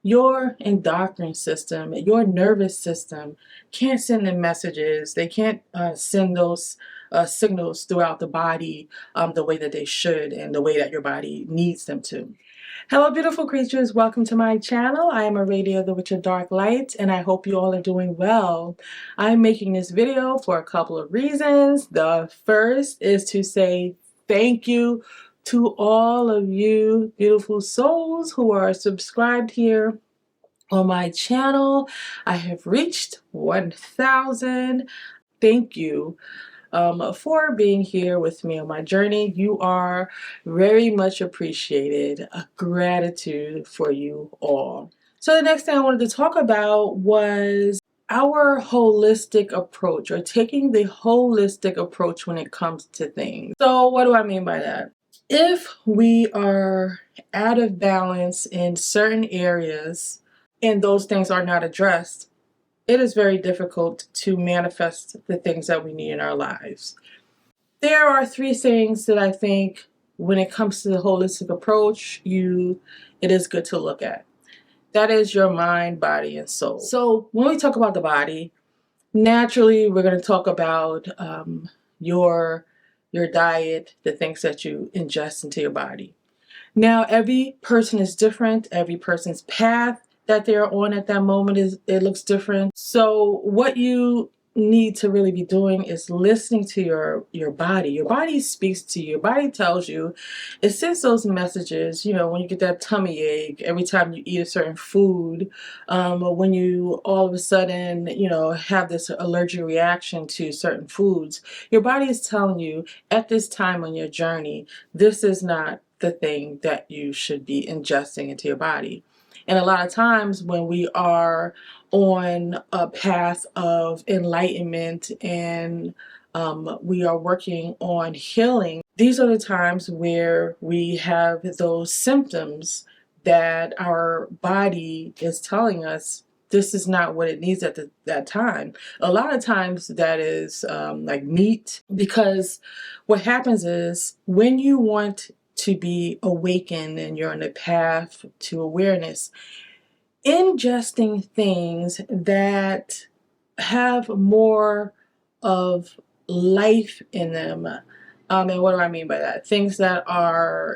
your endocrine system, your nervous system can't send the messages. They can't send those signals throughout the body the way that they should and the way that your body needs them to. Hello, beautiful creatures. Welcome to my channel. I am Aradia, the Witch of Dark Light, and I hope you all are doing well. I'm making this video for a couple of reasons. The first is to say thank you to all of you beautiful souls who are subscribed here on my channel. I have reached 1,000. Thank you for being here with me on my journey. You are very much appreciated. A gratitude for you all. So the next thing I wanted to talk about was our holistic approach, or taking the holistic approach when it comes to things. So what do I mean by that? If we are out of balance in certain areas and those things are not addressed, it is very difficult to manifest the things that we need in our lives. There are three things that I think when it comes to the holistic approach, it is good to look at. That is your mind, body, and soul. So when we talk about the body, naturally we're going to talk about your diet, the things that you ingest into your body. Now, every person is different. Every person's path that they're on at that moment it looks different. So what you need to really be doing is listening to your body. Your body speaks to you. Your body tells you. It sends those messages, when you get that tummy ache every time you eat a certain food, or when you all of a sudden, have this allergic reaction to certain foods. Your body is telling you at this time on your journey, this is not the thing that you should be ingesting into your body. And a lot of times when we are on a path of enlightenment and we are working on healing, these are the times where we have those symptoms that our body is telling us this is not what it needs at that time. A lot of times that is like meat, because what happens is when you want to be awakened and you're on the path to awareness, ingesting things that have more of life in them. And what do I mean by that? Things that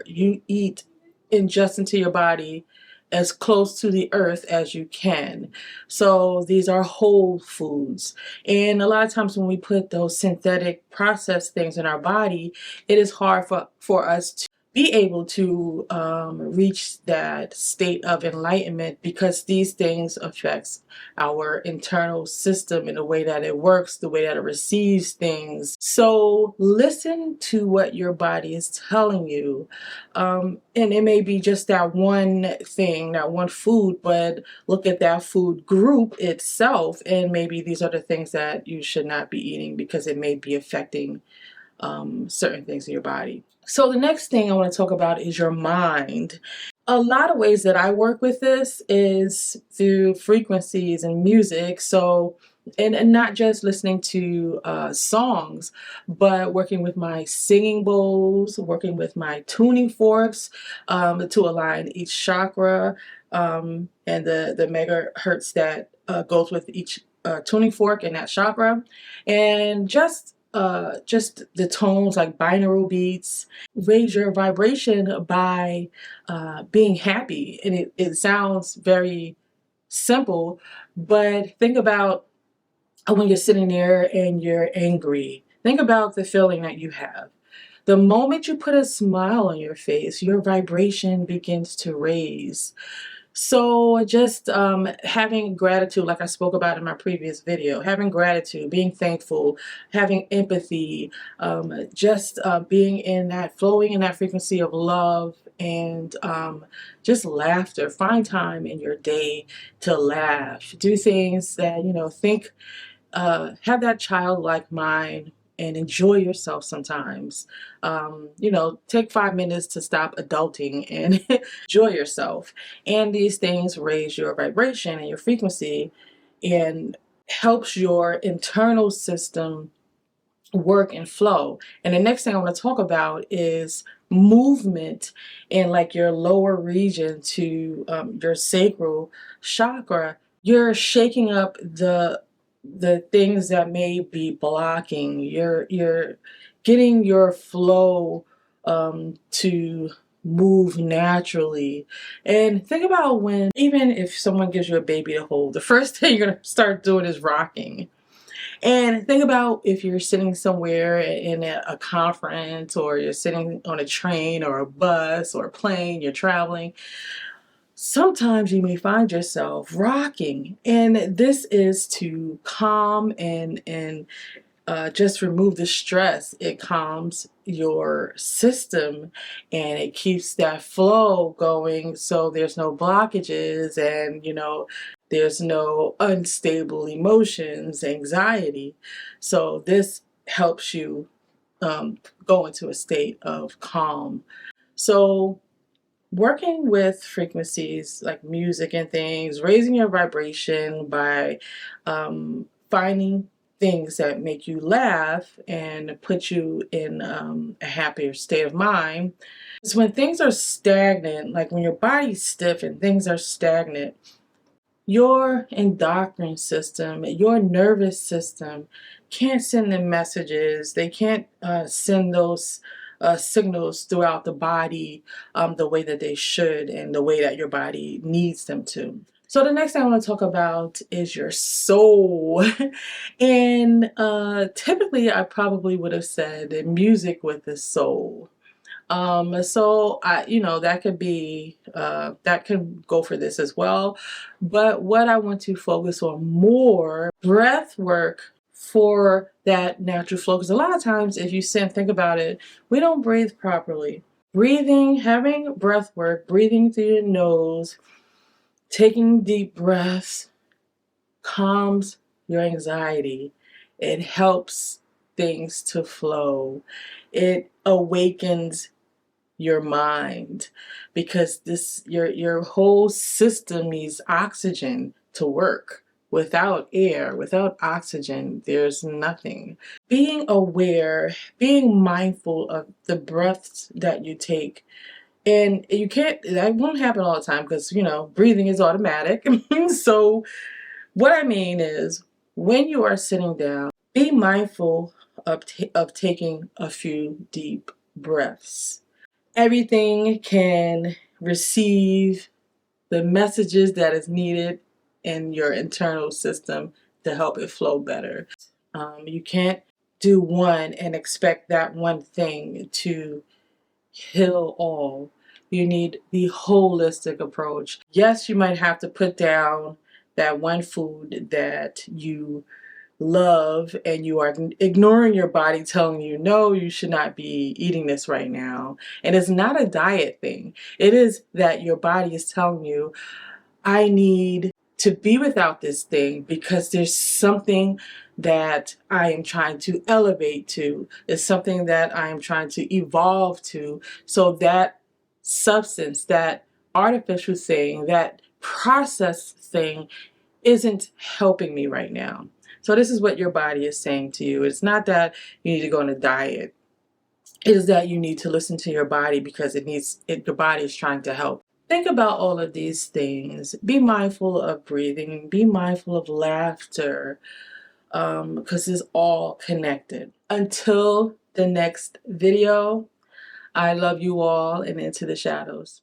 you eat, ingest into your body as close to the earth as you can. So these are whole foods. And a lot of times when we put those synthetic processed things in our body, it is hard for us to be able to reach that state of enlightenment, because these things affects our internal system in the way that it works, the way that it receives things. So listen to what your body is telling you. And it may be just that one thing, that one food, but look at that food group itself, and maybe these are the things that you should not be eating because it may be affecting certain things in your body. So the next thing I want to talk about is your mind. A lot of ways that I work with this is through frequencies and music. So, and not just listening to songs, but working with my singing bowls, working with my tuning forks to align each chakra and the megahertz that goes with each tuning fork in that chakra, and just the tones like binaural beats. Raise your vibration by being happy. And it sounds very simple, but think about when you're sitting there and you're angry. Think about the feeling that you have. The moment you put a smile on your face, your vibration begins to raise. So just having gratitude, like I spoke about in my previous video, having gratitude, being thankful, having empathy, just being flowing in that frequency of love, and just laughter. Find time in your day to laugh. Do things that, think, have that childlike mind and enjoy yourself sometimes. Take 5 minutes to stop adulting and enjoy yourself. And these things raise your vibration and your frequency and helps your internal system work and flow. And the next thing I want to talk about is movement in like your lower region to your sacral chakra. You're shaking up the things that may be blocking. You're getting your flow to move naturally. And think about when, even if someone gives you a baby to hold, the first thing you're gonna start doing is rocking. And think about if you're sitting somewhere in a conference, or you're sitting on a train or a bus or a plane, you're traveling. Sometimes you may find yourself rocking, and this is to calm and just remove the stress. It calms your system and it keeps that flow going, so there's no blockages, and there's no unstable emotions, anxiety. So this helps you go into a state of calm. So working with frequencies like music and things, raising your vibration by finding things that make you laugh and put you in a happier state of mind. Is when things are stagnant, like when your body's stiff and things are stagnant, your endocrine system, your nervous system can't send the messages. They can't send those signals throughout the body the way that they should and the way that your body needs them to. So the next thing I want to talk about is your soul. And typically I probably would have said music with the soul. So that could be, that could go for this as well. But what I want to focus on more, breath work for that natural flow. Because a lot of times if you sit and think about it, we don't breathe properly. Breathing, having breath work, breathing through your nose, taking deep breaths calms your anxiety. It helps things to flow. It awakens your mind, because your whole system needs oxygen to work. Without air, without oxygen, there's nothing. Being aware, being mindful of the breaths that you take. And that won't happen all the time, because breathing is automatic. So what I mean is, when you are sitting down, be mindful of taking a few deep breaths. Everything can receive the messages that is needed in your internal system to help it flow better. You can't do one and expect that one thing to heal all. You need the holistic approach. Yes, you might have to put down that one food that you love and you are ignoring your body telling you, no, you should not be eating this right now. And it's not a diet thing. It is that your body is telling you, I need to be without this thing because there's something that I am trying to elevate to. There's something that I am trying to evolve to. So that substance, that artificial thing, that processed thing isn't helping me right now. So this is what your body is saying to you. It's not that you need to go on a diet. It is that you need to listen to your body, because your body is trying to help. Think about all of these things. Be mindful of breathing. Be mindful of laughter, because it's all connected. Until the next video, I love you all, and Into the Shadows.